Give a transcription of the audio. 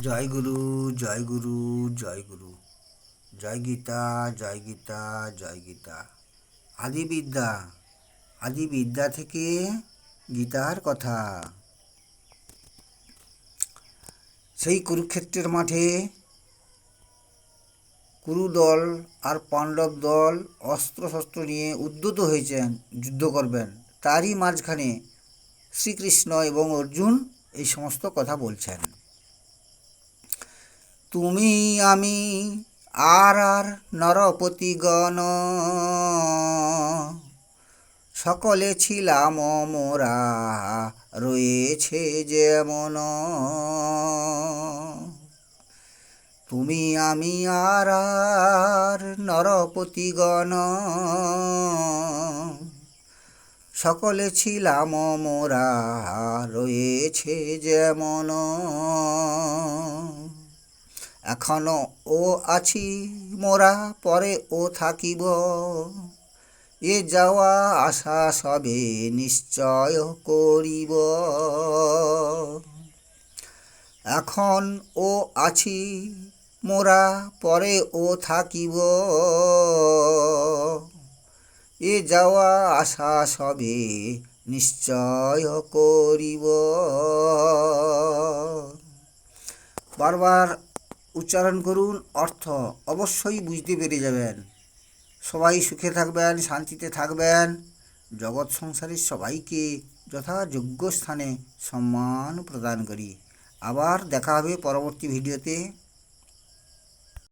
জয় গুরু, জয় গুরু, জয় গুরু, জয় গীতা, জয় গীতা, জয় গীতা। আদিবিদ্যা, আদিবিদ্যা থেকে গীতার কথা। সেই কুরুক্ষেত্রের মাঠে কুরুদল আর পাণ্ডব দল অস্ত্রশস্ত্র নিয়ে উদ্যত হয়েছেন, যুদ্ধ করবেন। তারই মাঝখানে শ্রীকৃষ্ণ এবং অর্জুন এই সমস্ত কথা বলছেন। তুমি আমি আর আর নরপতিগণ সকলে ছিলাম মোরা, রয়েছে যেমন। তুমি আমি আর আর নরপতিগণ সকলে ছিলাম মোরা, রয়েছে যেমন। এখনো ও আছি মোরা, পরে ও থাকিব, এ যাওয়া আশা সবে নিশ্চয় করিব। এখন ও আছি মোরা, পরে ও থাকিব, এ যাওয়া আশা সবে নিশ্চয় করিব। বারবার উচ্চারণ করুন, অর্থ অবশ্যই বুঝতে পেরে যাবেন। সবাই সুখে থাকবেন, শান্তিতে থাকবেন। জগৎ সংসারের সবাইকে যথাযোগ্য স্থানে সম্মান প্রদান করি। আবার দেখা হবে পরবর্তী ভিডিওতে।